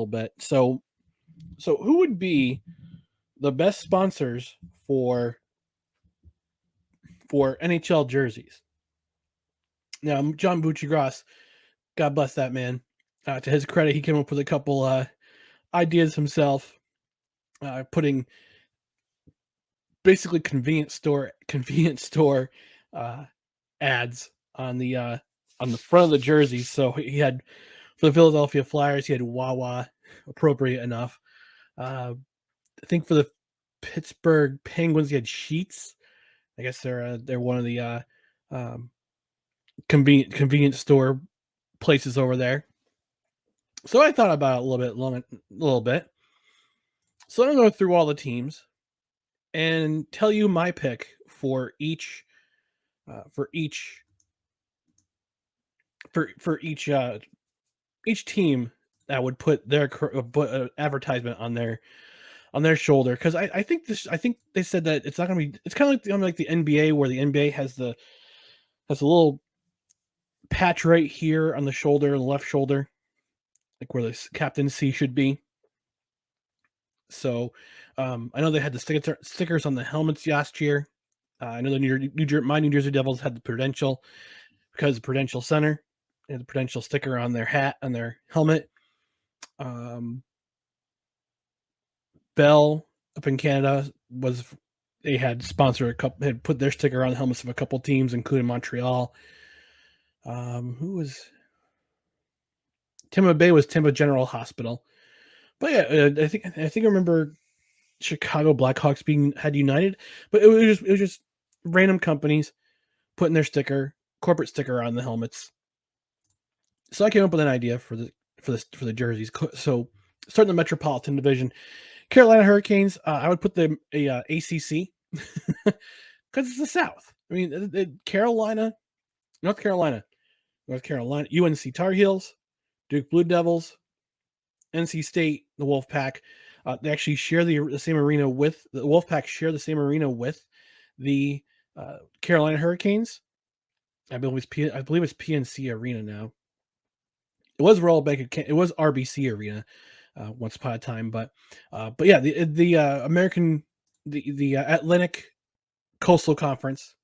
little bit. So who would be the best sponsors for NHL jerseys? Now, John Buccigross, God bless that man. To his credit, he came up with a couple ideas himself, putting basically convenience store uh, ads on the front of the jerseys. So he had for the Philadelphia Flyers, he had Wawa, appropriate enough. I think for the Pittsburgh Penguins, he had Sheets. I guess they're one of the um, convenience store places over there. So I thought about it a little bit. So I'm going to go through all the teams and tell you my pick for each each team that would put their advertisement on their shoulder, because I think they said that it's not going to be, it's kind of like the NBA, where the NBA has a little patch right here on the shoulder, the left shoulder, like where the captaincy should be. So I know they had the stickers on the helmets last year. I know my New Jersey Devils had the Prudential, because the Prudential Center had the Prudential sticker on their hat, on their helmet. Bell up in Canada they had sponsored had put their sticker on the helmets of a couple teams, including Montreal. Who was Tampa Bay was Tampa General Hospital. But yeah, I remember Chicago Blackhawks had United, but it was just random companies putting their corporate sticker on the helmets. So I came up with an idea for the jerseys. So starting the Metropolitan Division, Carolina Hurricanes, I would put them ACC because it's the South. I mean, North Carolina, UNC Tar Heels, Duke Blue Devils, NC State, the Wolfpack. They actually share the same arena with the Wolfpack. Share the same arena with the Carolina Hurricanes. I believe it's PNC Arena now. It was Royal Bank. It was RBC Arena once upon a time, but yeah, the American the Atlantic Coastal Conference.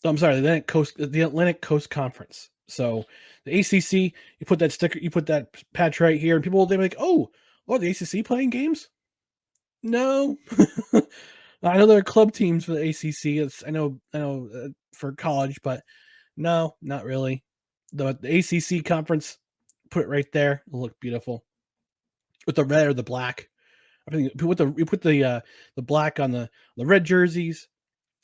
I'm sorry, the Atlantic Coast Conference. So the ACC, you put that patch right here, and people they're like, oh, the ACC playing games? No, I know there are club teams for the ACC. I know for college, but no, not really. The ACC conference, put it right there. It'll look beautiful with the red or the black. I think you put the black on the red jerseys.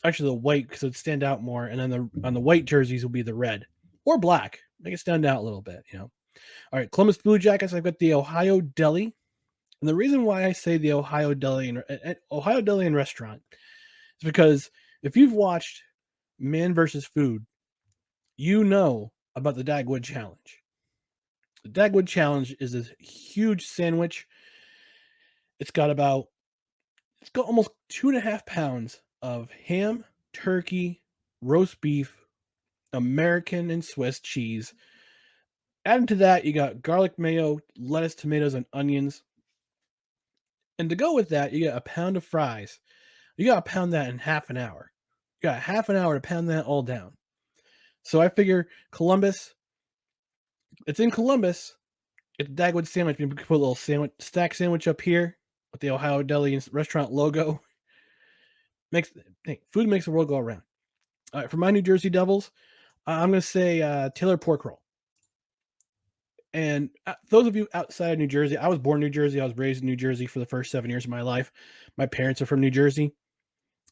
Actually, the white, because it'd stand out more, and then on the white jerseys will be the red or black. Make it stand out a little bit, All right, Columbus Blue Jackets. I've got the Ohio Deli, and the reason why I say the Ohio Deli and Restaurant is because if you've watched Man vs. Food, you know about the Dagwood Challenge. The Dagwood Challenge is this huge sandwich. It's got almost 2.5 pounds of ham, turkey, roast beef, American and Swiss cheese. Adding to that, you got garlic mayo, lettuce, tomatoes, and onions. And to go with that, you got a pound of fries. You got to pound that in half an hour. You got half an hour to pound that all down. So I figure Columbus, it's in Columbus. It's a Dagwood sandwich. You can put a little stack sandwich up here with the Ohio Deli and Restaurant logo. Food makes the world go around. All right, for my New Jersey Devils, I'm going to say Taylor Pork Roll. And those of you outside of New Jersey, I was born in New Jersey. I was raised in New Jersey for the first 7 years of my life. My parents are from New Jersey.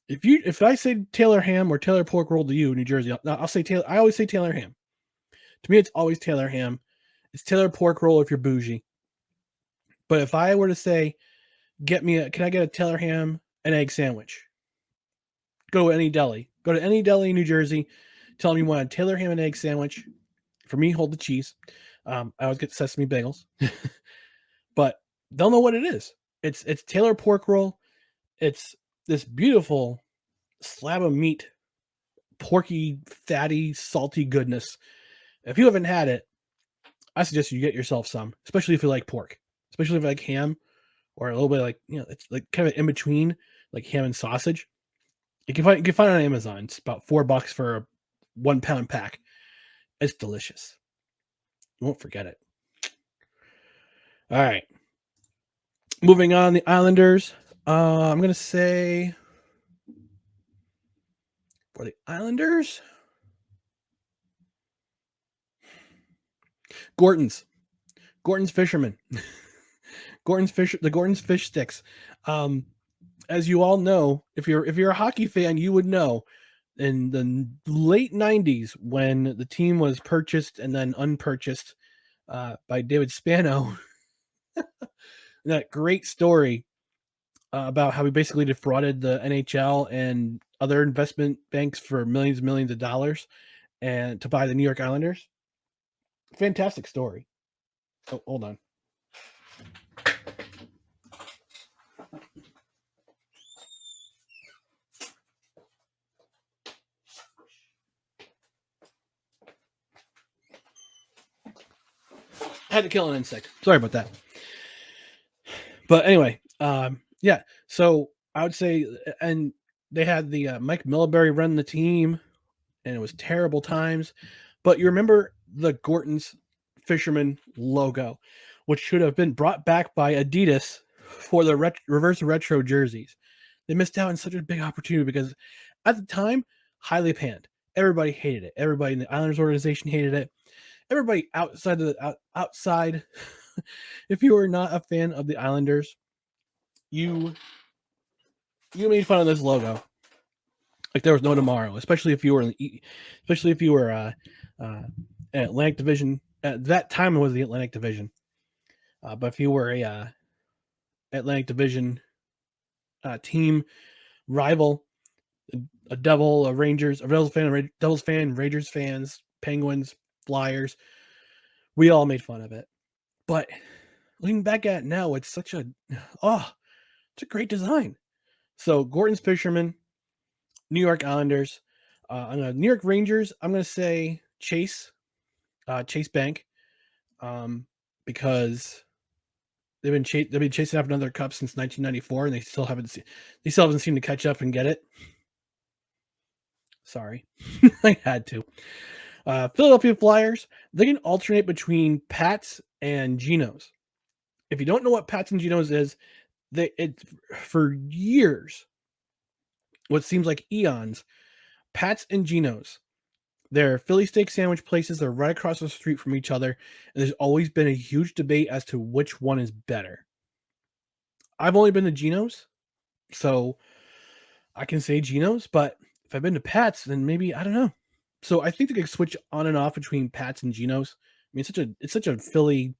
If I say Taylor Ham or Taylor Pork Roll to you, New Jersey, I'll say Taylor. I always say Taylor Ham. To me, it's always Taylor Ham. It's Taylor Pork Roll if you're bougie. But if I were to say, can I get a Taylor Ham and egg sandwich? Go to any deli. Go to any deli in New Jersey. Tell them you want a Taylor Ham and egg sandwich. For me, hold the cheese. I always get sesame bagels. But they'll know what it is. It's Taylor Pork Roll. It's this beautiful slab of meat, porky, fatty, salty goodness. If you haven't had it, I suggest you get yourself some, especially if you like pork, especially if you like ham or a little bit like, it's like kind of in between, like ham and sausage. You can find it on Amazon. It's about $4 for a 1 pound pack. It's delicious. You won't forget it. All right. Moving on, the Islanders. I'm going to say for the Islanders, Gordon's Fisherman. The Gordon's fish sticks. As you all know, if you're a hockey fan, you would know in the late 90s when the team was purchased and then unpurchased by David Spano. That great story about how he basically defrauded the NHL and other investment banks for millions and millions of dollars and to buy the New York Islanders. Fantastic story. Oh, hold on. I had to kill an insect. Sorry about that. But anyway, yeah. So I would say, and they had the Mike Millibury run the team, and it was terrible times. But you remember the Gorton's Fisherman logo, which should have been brought back by Adidas for the reverse retro jerseys. They missed out on such a big opportunity because at the time, highly panned. Everybody hated it. Everybody in the Islanders organization hated it. Everybody outside, if you were not a fan of the Islanders, you made fun of this logo like there was no tomorrow. Especially if you were Atlantic Division. At that time, it was the Atlantic Division. But if you were a Atlantic Division team rival, a Devil, a Rangers, a Devils fan, Rangers fans, Penguins, Flyers, we all made fun of it. But looking back at it now, it's it's a great design. So Gordon's Fisherman, New York Islanders, New York Rangers. I'm going to say Chase Bank, because they've been chasing after another cup since 1994, and they still haven't seemed to catch up and get it. Sorry, I had to. Philadelphia Flyers. They can alternate between Pats and Genos. If you don't know what Pats and Genos is, for years, what seems like eons, Pats and Genos. They're Philly steak sandwich places. They're right across the street from each other. And there's always been a huge debate as to which one is better. I've only been to Geno's, so I can say Geno's, but if I've been to Pat's, then maybe, I don't know. So I think they could switch on and off between Pat's and Geno's. I mean, it's such a Philly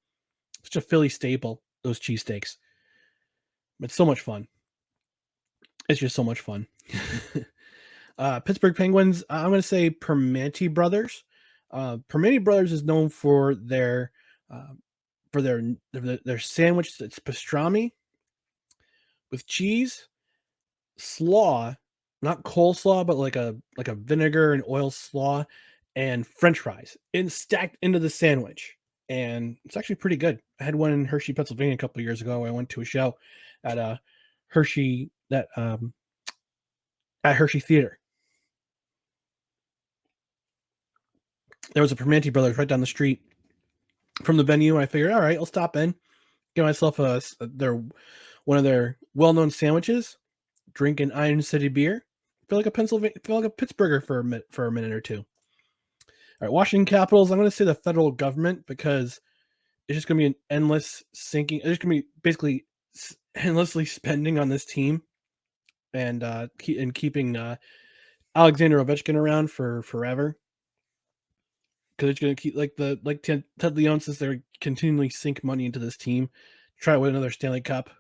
staple, those cheesesteaks. It's so much fun. It's just so much fun. Pittsburgh Penguins, I'm going to say Permanente Brothers. Permanente Brothers is known for their sandwich that's pastrami with cheese, slaw, not coleslaw, but like a vinegar and oil slaw, and French fries stacked into the sandwich. And it's actually pretty good. I had one in Hershey, Pennsylvania a couple of years ago. I went to a show at Hershey at Hershey Theater. There was a Permanente Brothers right down the street from the venue, and I figured, all right, I'll stop in, get myself one of their well-known sandwiches, drink an Iron City beer, feel like a Pittsburgher for a minute or two. All right, Washington Capitals. I'm going to say the federal government because it's just going to be an endless sinking. It's going to be basically endlessly spending on this team, and keeping Alexander Ovechkin around for forever. Because it's going to keep like Ted Leon says, they're continually sink money into this team, try to win another Stanley Cup.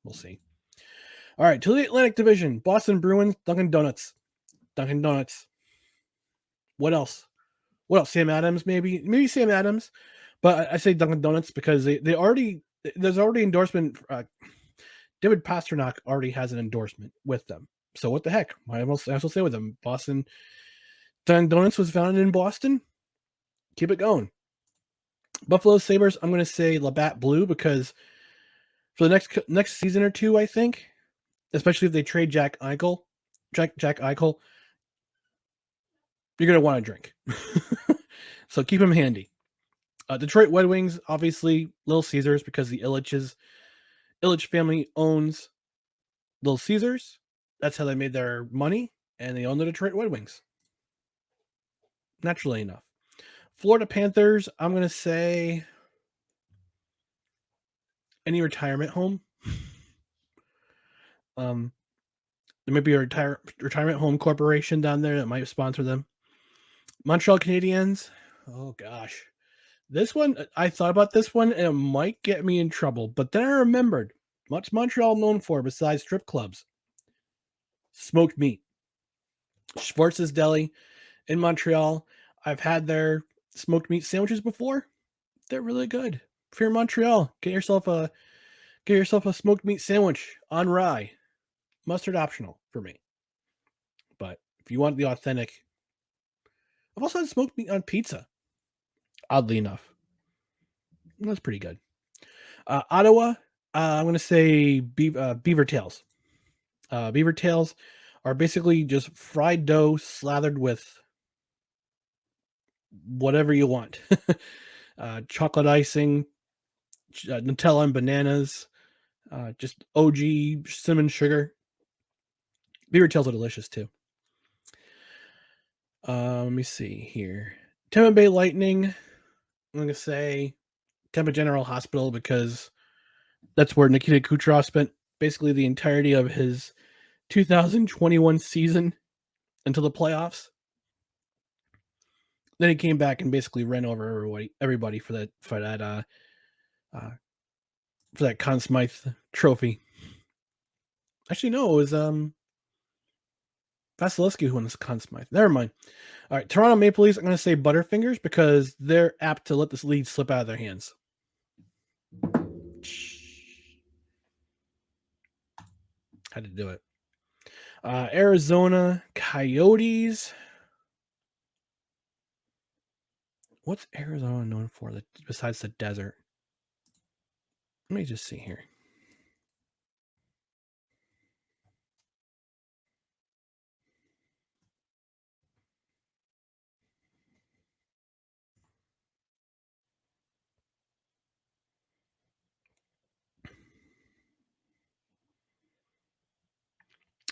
We'll see. All right, to the Atlantic Division, Boston Bruins, Dunkin' Donuts. What else? Sam Adams, maybe Sam Adams, but I say Dunkin' Donuts because there's already endorsement. David Pastrnak already has an endorsement with them. So what the heck? Might as well stay with them. Boston Dunkin' Donuts was founded in Boston. Keep it going. Buffalo Sabres, I'm going to say Labatt Blue because for the next season or two, I think, especially if they trade Jack Eichel, you're going to want to drink. So keep him handy. Detroit Red Wings, obviously Little Caesars because the Ilitch family owns Little Caesars. That's how they made their money, and they own the Detroit Red Wings. Naturally enough. Florida Panthers, I'm going to say any retirement home. There might be a retirement home corporation down there that might sponsor them. Montreal Canadiens. Oh gosh, this one I thought about this one and it might get me in trouble, but then I remembered what's Montreal known for besides strip clubs? Smoked meat. Schwartz's Deli in Montreal. I've had their smoked meat sandwiches before. They're really good. If you're in Montreal, get yourself a smoked meat sandwich on rye. Mustard optional for me. But if you want the authentic, I've also had smoked meat on pizza. Oddly enough, that's pretty good. Ottawa, I'm going to say beaver tails. Beaver tails are basically just fried dough slathered with whatever you want. Chocolate icing, Nutella and bananas, just OG cinnamon sugar. Beaver tails are delicious too. Let me see here. Tampa Bay Lightning, I'm going to say Tampa General Hospital because that's where Nikita Kucherov spent basically the entirety of his 2021 season until the playoffs. Then he came back and basically ran over everybody for that Conn Smythe trophy. Actually, no, it was Vasilevsky who won this Conn Smythe. Never mind. All right, Toronto Maple Leafs, I'm going to say Butterfingers because they're apt to let this lead slip out of their hands. Had to do it. Arizona Coyotes. What's Arizona known for besides the desert? Let me just see here.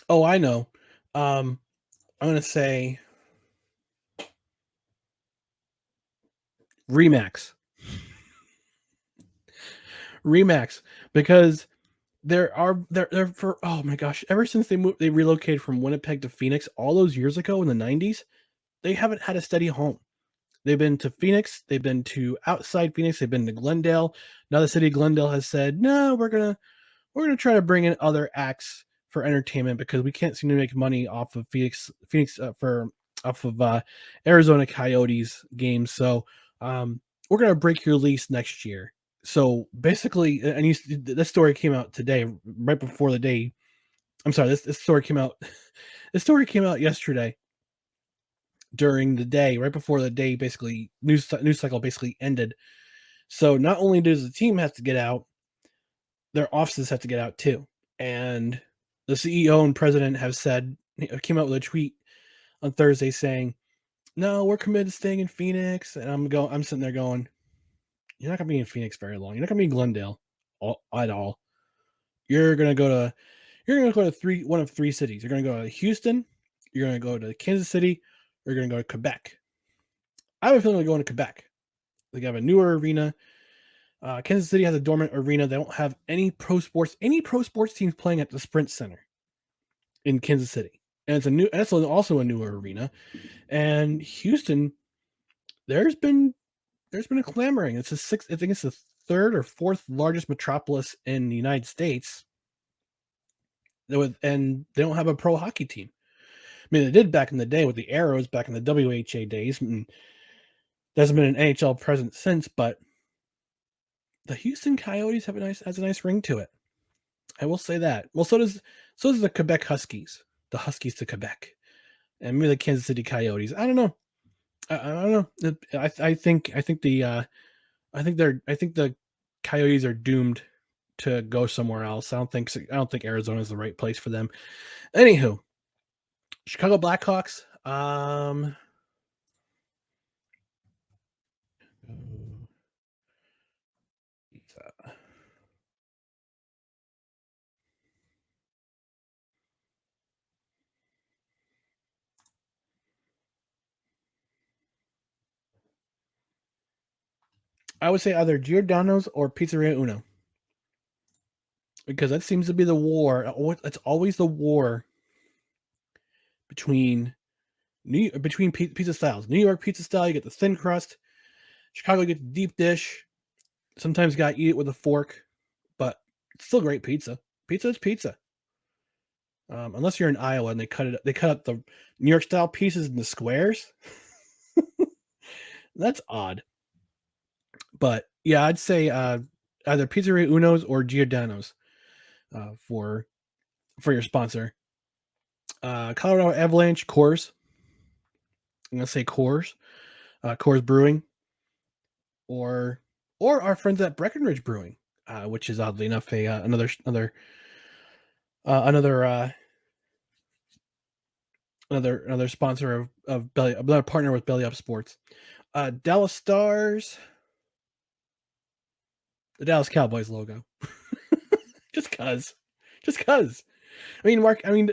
Oh, I know. I'm going to say Remax. Remax because they're for oh my gosh, ever since they relocated from Winnipeg to Phoenix all those years ago in the 90s, they haven't had a steady home. They've been to Phoenix, they've been to outside Phoenix, they've been to Glendale. Now the city of Glendale has said, "No, we're going to try to bring in other acts for entertainment because we can't seem to make money off of Phoenix off of Arizona Coyotes games. So, we're going to break your lease next year." So basically, and this story came out today, right before the day. I'm sorry, this story came out. This story came out yesterday during the day, right before the day. Basically, news cycle basically ended. So not only does the team have to get out, their offices have to get out too. And the CEO and president have came out with a tweet on Thursday saying, "No, we're committed to staying in Phoenix." And I'm sitting there going, "You're not gonna be in Phoenix very long. You're not gonna be in Glendale at all. You're gonna go to one of three cities. You're gonna go to Houston, you're gonna go to Kansas City, or you're gonna go to Quebec." I have a feeling they're going to Quebec. They have a newer arena. Kansas City has a dormant arena. They don't have any pro sports teams playing at the Sprint Center in Kansas City, and that's also a newer arena. And Houston, there's been a clamoring. It's I think it's the third or fourth largest metropolis in the United States. And they don't have a pro hockey team. I mean, they did back in the day with the Arrows back in the WHA days, and there hasn't been an NHL presence since. But the Houston Coyotes has a nice ring to it. I will say that. Well, so does the Quebec Huskies, the Huskies to Quebec, and maybe the Kansas City Coyotes. I don't know. I don't know. I think the I think the Coyotes are doomed to go somewhere else. I don't think Arizona is the right place for them. Anywho, Chicago Blackhawks. I would say either Giordano's or Pizzeria Uno, because that seems to be the war. It's always the war between pizza styles. New York pizza style, you get the thin crust. Chicago, you get the deep dish. Sometimes you got to eat it with a fork, but it's still great pizza. Pizza is pizza. Unless you're in Iowa and they cut up the New York style pieces into squares. That's odd. But yeah, I'd say either Pizzeria Uno's or Giordano's for your sponsor. Colorado Avalanche, Coors. I'm gonna say Coors, Coors Brewing, or our friends at Breckenridge Brewing, which is oddly enough another sponsor of Belly, another partner with Belly Up Sports. Dallas Stars, the Dallas Cowboys logo, just cause. I mean, Mark. I mean,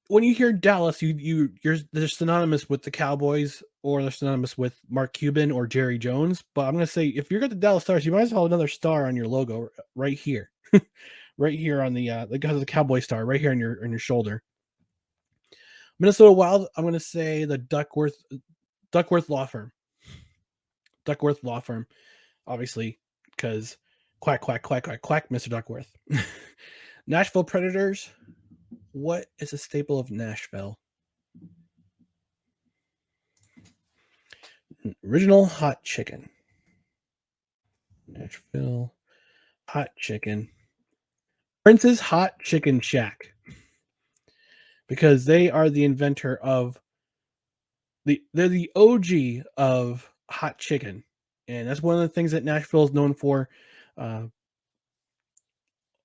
when you hear Dallas, they're synonymous with the Cowboys, or they're synonymous with Mark Cuban or Jerry Jones. But I'm gonna say, if you're got the Dallas Stars, you might as well have another star on your logo right here, right here on the Cowboy star right here on your shoulder. Minnesota Wild. I'm gonna say the Duckworth Law Firm. Duckworth Law Firm, obviously, because quack quack quack quack quack, Mr. Duckworth. Nashville Predators. What is a staple of Nashville? Original hot chicken. Nashville hot chicken. Prince's Hot Chicken Shack. Because they are the inventor of they're the OG of hot chicken. And that's one of the things that Nashville is known for.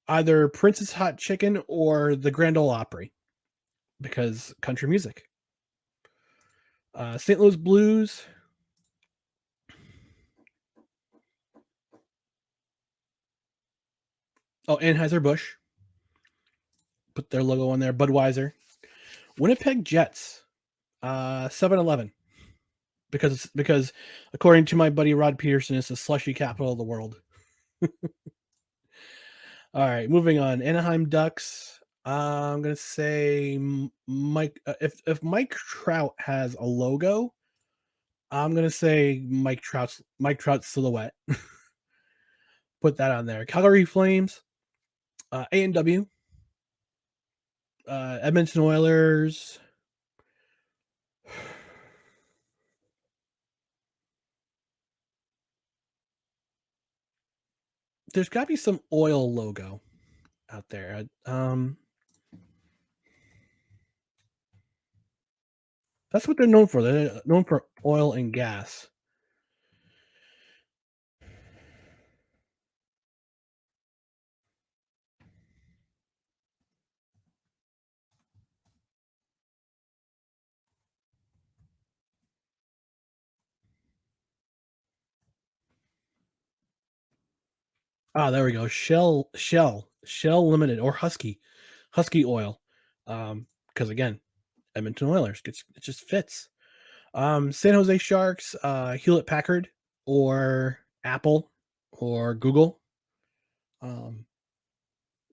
Either Prince's Hot Chicken or the Grand Ole Opry, because country music. St. Louis Blues. Oh, Anheuser-Busch. Put their logo on there. Budweiser. Winnipeg Jets. 7-Eleven. Because according to my buddy Rod Peterson, it's the slushy capital of the world. All right, moving on. Anaheim Ducks. I'm gonna say Mike. If Mike Trout has a logo, I'm gonna say Mike Trout's silhouette. Put that on there. Calgary Flames. A&W. Edmonton Oilers. There's got to be some oil logo out there. That's what they're known for. They're known for oil and gas. There we go. Shell Limited, or Husky Oil. Because again, Edmonton Oilers, it just fits. San Jose Sharks, Hewlett Packard, or Apple, or Google.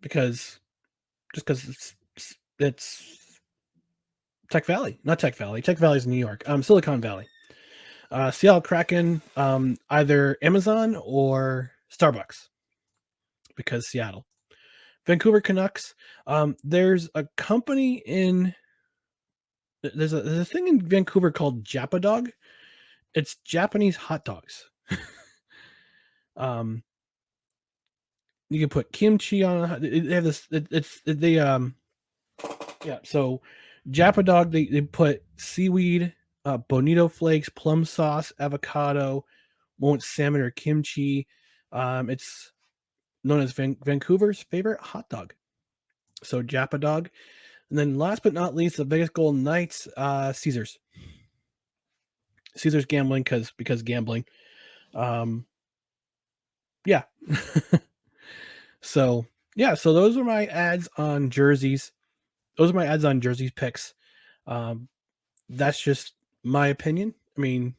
Because it's Tech Valley, not Tech Valley. Tech Valley is in New York. Silicon Valley. Seattle Kraken, either Amazon or Starbucks, because Seattle. Vancouver Canucks. There's a company in there's a thing in Vancouver called Japadog. It's Japanese hot dogs. You can put kimchi on. They have this. Yeah. So Japadog, they put seaweed, bonito flakes, plum sauce, avocado, one with salmon or kimchi. It's known as Vancouver's favorite hot dog. So Japa dog. And then last but not least, the Vegas Golden Knights, Caesars. Caesars gambling because gambling. Yeah. So yeah, so those are my ads on jerseys. Those are my ads on jerseys picks. That's just my opinion. I mean,